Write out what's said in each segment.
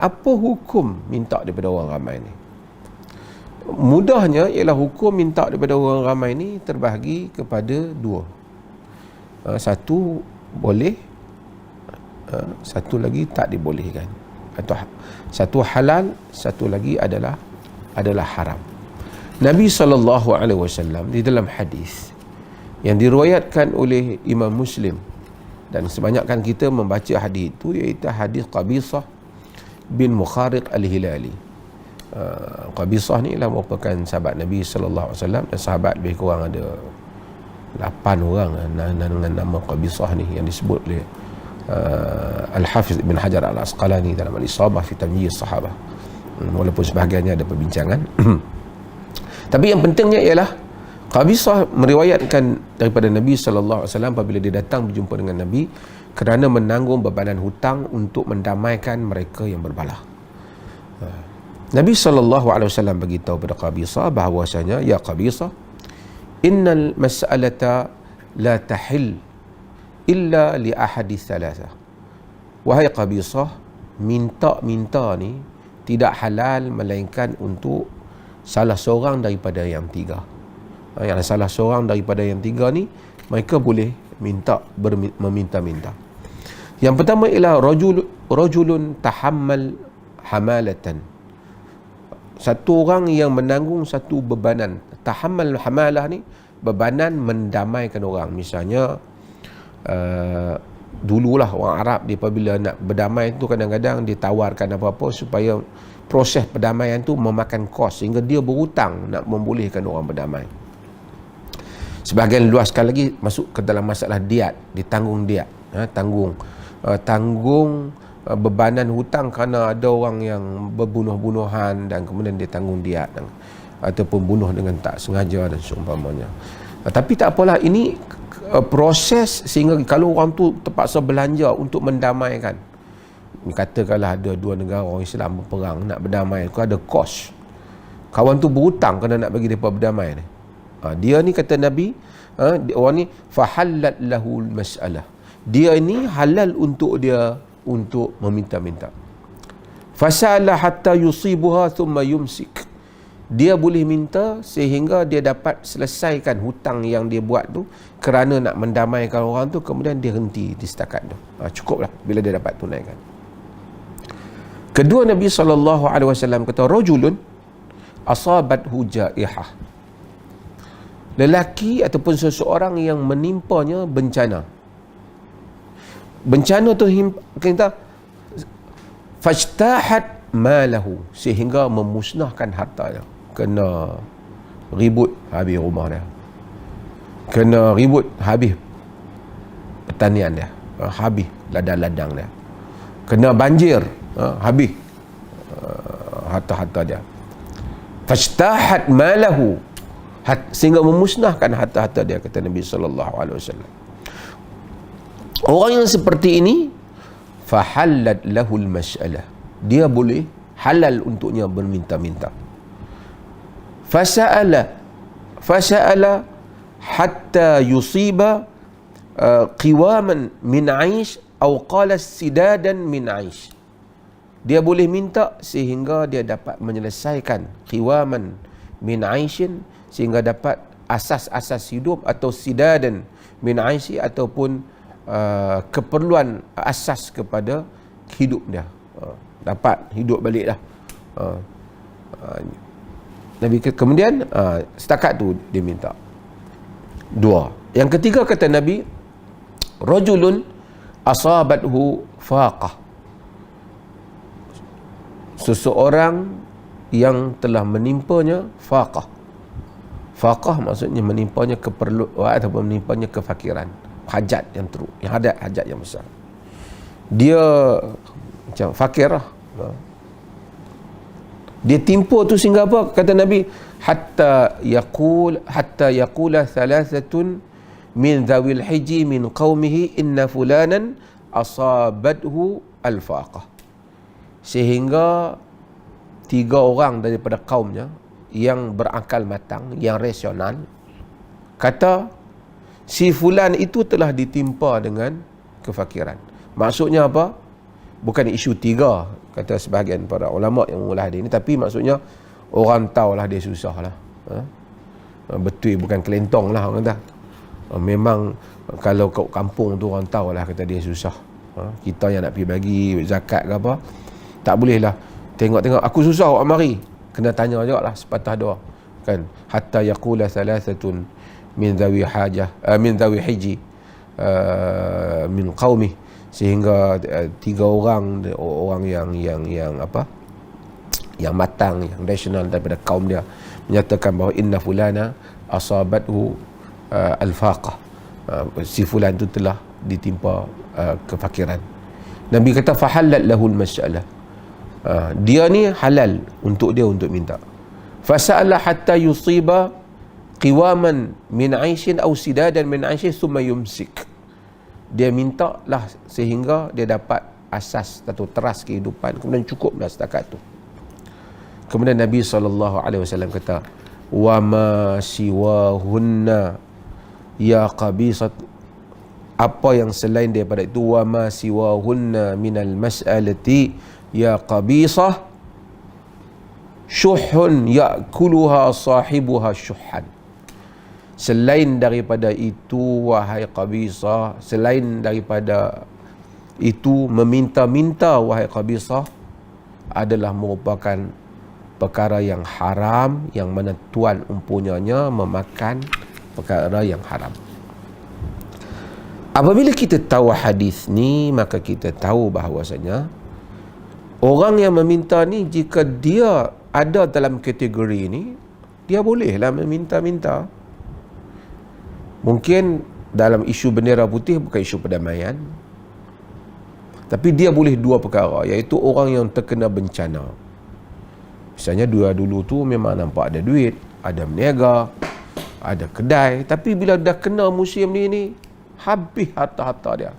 Apa hukum minta daripada orang ramai ni? Mudahnya ialah hukum minta daripada orang ramai ni terbahagi kepada dua. Satu boleh, satu lagi tak dibolehkan. Atau satu halal, satu lagi adalah haram. Nabi SAW di dalam hadis yang diriwayatkan oleh Imam Muslim, dan sebanyakkan kita membaca hadis itu, iaitu hadis Qabisah bin Mukhariq al-Hilali. Qabisah ni lah merupakan sahabat Nabi SAW, dan sahabat lebih kurang ada 8 orang dengan nama Qabisah ni yang disebut oleh Al-Hafiz Ibn Hajar Al-Asqalani dalam Al-Isabah fi Tamyiz Sahabah, walaupun sebahagiannya ada perbincangan. Tapi yang pentingnya ialah Qabisah meriwayatkan daripada Nabi SAW apabila dia datang berjumpa dengan Nabi kerana menanggung bebanan hutang untuk mendamaikan mereka yang berbalah. Nabi SAW beritahu kepada Qabisah bahawasanya, ya Qabisah, innal mas'alata la tahil illa li ahadis thalatha. Wahai Qabisah, minta ni tidak halal melainkan untuk salah seorang daripada yang tiga. Yang salah seorang daripada yang tiga ni mereka boleh meminta-minta. Yang pertama ialah rajulun tahammal hamalatan. Satu orang yang menanggung satu bebanan. Tahammal hamalah ni bebanan mendamaikan orang. Misalnya dululah orang Arab dia apabila nak berdamai tu kadang-kadang dia tawarkan apa-apa supaya proses perdamaian tu memakan kos sehingga dia berhutang nak membolehkan orang berdamai. Sebahagian luaskan lagi masuk ke dalam masalah diat, ditanggung diat, tanggung bebanan hutang kerana ada orang yang berbunuh-bunuhan dan kemudian dia tanggung diat, ataupun bunuh dengan tak sengaja dan seumpamanya. Tapi tak apalah, ini proses sehingga kalau orang tu terpaksa belanja untuk mendamaikan, katakanlah ada dua negara orang Islam berperang nak berdamai, ada kos, kawan tu berhutang kerana nak bagi mereka berdamai ni. Dia ni kata Nabi, orang ni fahallat lahul mas'alah, dia ini halal untuk dia untuk meminta-minta. Fasala hatta yusibuha thumma yumsik, dia boleh minta sehingga dia dapat selesaikan hutang yang dia buat tu kerana nak mendamaikan orang tu, kemudian dia henti di setakat tu. Cukuplah bila dia dapat tunaikan. Kedua, Nabi SAW kata rajulun asabathu jaihah, lelaki ataupun seseorang yang menimpanya bencana. Bencana tu kita fajtahat malahu, sehingga memusnahkan hartanya. Kena ribut habis rumah dia, kena ribut habis pertanian dia, habis ladang-ladang dia, kena banjir, habis harta-harta dia. Fajtahat malahu, sehingga memusnahkan harta-harta dia, kata Nabi SAW. Orang yang seperti ini fahallat lahul mas'alah, dia boleh halal untuknya berminta-minta. Fasa'ala hatta yusiba qiwaman min 'aish atau qala sidadan min 'aish, dia boleh minta sehingga dia dapat menyelesaikan qiwaman min 'aishin, sehingga dapat asas-asas hidup, atau sidadan min 'aishi, ataupun keperluan asas kepada hidup dia, dapat hidup balik dah. Nabi kemudian setakat tu dia minta. Dua. Yang ketiga kata Nabi, rajulun asabathu faqah, seseorang yang telah menimpanya faqah. Faqah maksudnya menimpanya keperluan ataupun menimpanya kefakiran, hajat yang teruk, yang ada hajat yang besar. Dia macam fakir lah. Dia timpa tu sehingga apa? Kata Nabi, hatta yaqula thalathatun min dhawil hijji min qaumihi inna fulanan asabathu al-faqah, sehingga 3 orang daripada kaumnya yang berakal matang, yang rasional, kata si fulan itu telah ditimpa dengan kefakiran. Maksudnya apa? bukan isu tiga, kata sebahagian para ulama yang mengulas hadis ni, tapi maksudnya orang tahulah dia susah lah. Betul, bukan kelentong lah orang kata. Memang kalau kat kampung tu orang tahulah kata dia susah. Kita yang nak pergi bagi zakat ke apa, tak boleh lah tengok-tengok aku susah awak mari, kena tanya juga lah sepatah dua kan, hatta yaqula thalathatun min dhawi hajah min dhawi hiji min qaumi, sehingga tiga orang yang apa, yang matang, yang rasional daripada kaum dia menyatakan bahawa inna fulana asabathu al-faqah, si fulan itu telah ditimpa kefakiran. Nabi kata fahallat lahul mas'alah, dia ni halal untuk dia untuk minta. Fasa'ala hatta yusiba qiwaman min 'aishin aw sidadan min 'aishin thumma yumsik. Dia minta lah sehingga dia dapat asas atau teras kehidupan, kemudian cukup dah setakat tu. Kemudian Nabi SAW kata, wa ma siwahunna ya qabisat, apa yang selain daripada itu, wa ma siwahunna minal mas'alati ya qabisah syuhun ya'kuluha sahibuha syuhan. Selain daripada itu, wahai qabisah, selain daripada itu, meminta-minta wahai qabisah adalah merupakan perkara yang haram, yang mana tuan empunyanya memakan perkara yang haram. Apabila kita tahu hadis ni, maka kita tahu bahawasanya orang yang meminta ni, jika dia ada dalam kategori ni, dia bolehlah meminta-minta. Mungkin dalam isu bendera putih bukan isu perdamaian, tapi dia boleh dua perkara, iaitu orang yang terkena bencana. Misalnya dulu tu memang nampak ada duit, ada berniaga, ada kedai, tapi bila dah kena musim ni habis harta-harta dia.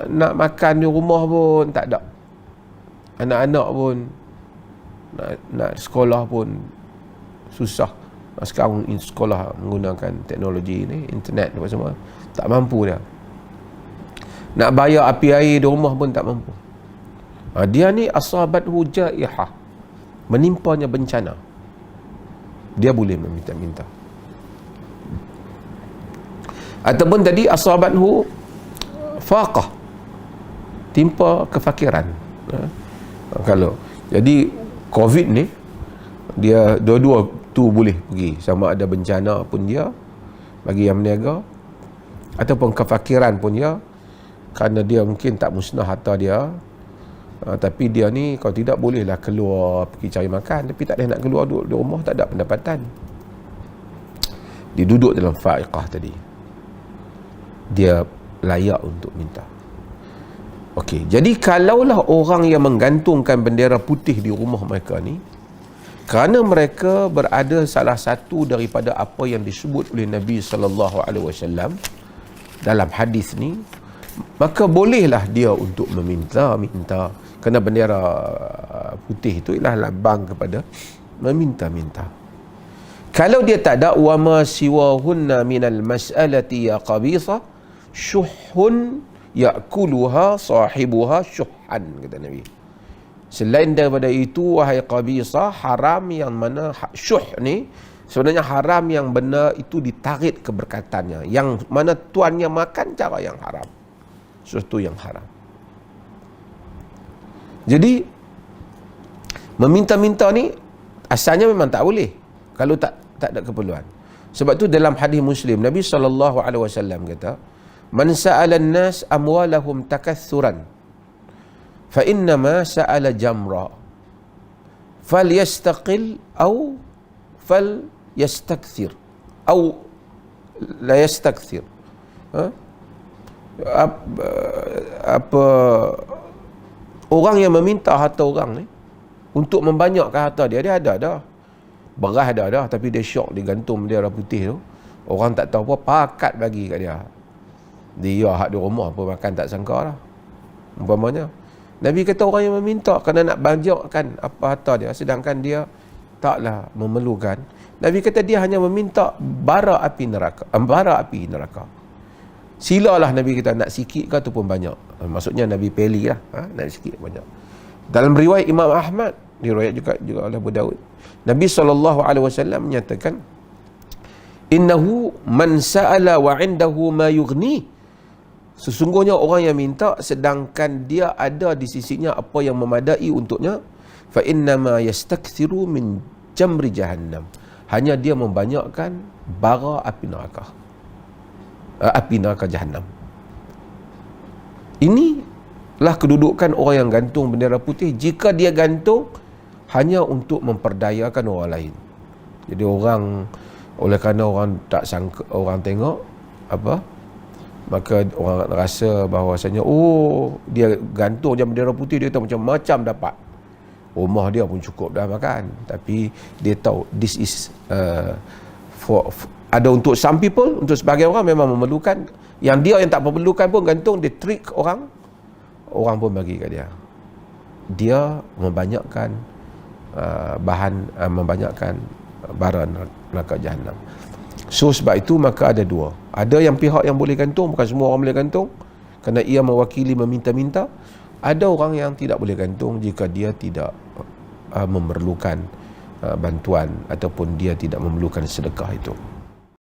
Nak makan di rumah pun tak ada. Anak-anak pun nak sekolah pun susah. Sekarang sekolah menggunakan teknologi ni, internet apa semua, tak mampu dia. Nak bayar api air di rumah pun tak mampu. Dia ni asabathu jaihah, menimpanya bencana, dia boleh meminta-minta. Ataupun tadi asabathu faqah, timpa kefakiran. Kalau jadi COVID ni, dia dua-dua tu boleh pergi, sama ada bencana pun dia bagi yang berniaga, ataupun kefakiran pun dia, kerana dia mungkin tak musnah harta dia, tapi dia ni kalau tidak bolehlah keluar pergi cari makan, tapi tak boleh nak keluar, duduk di rumah tak ada pendapatan. Dia duduk dalam fa'iqah tadi, dia layak untuk minta. Okey, jadi kalaulah orang yang menggantungkan bendera putih di rumah mereka ni, kerana mereka berada salah satu daripada apa yang disebut oleh Nabi SAW dalam hadis ni, maka bolehlah dia untuk meminta-minta, kerana bendera putih itu ialah lambang kepada meminta-minta. Kalau dia tak ada, wa ma siwahunna minal mas'alati ya qabisa syuhun ya'kuluha sahibuha syuhan, kata Nabi. Selain daripada itu, wahai qabisa, haram yang mana syuh ni sebenarnya haram yang benar itu ditarik keberkatannya, yang mana tuannya makan cara yang haram, sesuatu yang haram. Jadi meminta-minta ni asalnya memang tak boleh kalau tak ada keperluan. Sebab tu dalam hadis Muslim, Nabi SAW kata, man sa'ala an-nas amwalahum takathuran fa innama sa'ala jamra falyastaqil aw falyastakthir aw la yastakthir. Apa orang yang meminta harta orang ni untuk membanyakkan harta dia ada dah. Beras ada dah, tapi dia syok digantung bendera putih tu. Orang tak tahu apa, pakat bagi kat dia. Dia hak di rumah pun makan tak sangka lah. Umpamanya Nabi kata orang yang meminta kerana nak banyakkan apa harta dia, sedangkan dia taklah memerlukan. Nabi kata dia hanya meminta bara api neraka. Silalah Nabi kita nak sikit ke ataupun banyak. Maksudnya Nabi pilih lah, nak sikit banyak. Dalam riwayat Imam Ahmad, riwayat juga oleh Abu Daud, Nabi SAW menyatakan, innahu man sa'ala wa indahu ma yughni. Sesungguhnya orang yang minta sedangkan dia ada di sisinya apa yang memadai untuknya, fa innama yastakthiru min jamri jahannam. Hanya dia membanyakkan bara api neraka jahannam. Inilah kedudukan orang yang gantung bendera putih jika dia gantung hanya untuk memperdayakan orang lain. Jadi oleh kerana orang tak sangka, orang tengok apa, maka orang rasa bahawasanya dia gantung je bendera putih, dia tahu macam-macam dapat, rumah dia pun cukup dah makan. Tapi dia tahu this is ada untuk some people, untuk sebahagian orang memang memerlukan. Yang dia yang tak memerlukan pun gantung, dia trick orang pun bagi kat dia membanyakkan membanyakkan bara neraka jahannam. So sebab itu maka ada dua. Ada yang pihak yang boleh gantung, bukan semua orang boleh gantung kerana ia mewakili meminta-minta. Ada orang yang tidak boleh gantung jika dia tidak memerlukan bantuan ataupun dia tidak memerlukan sedekah itu.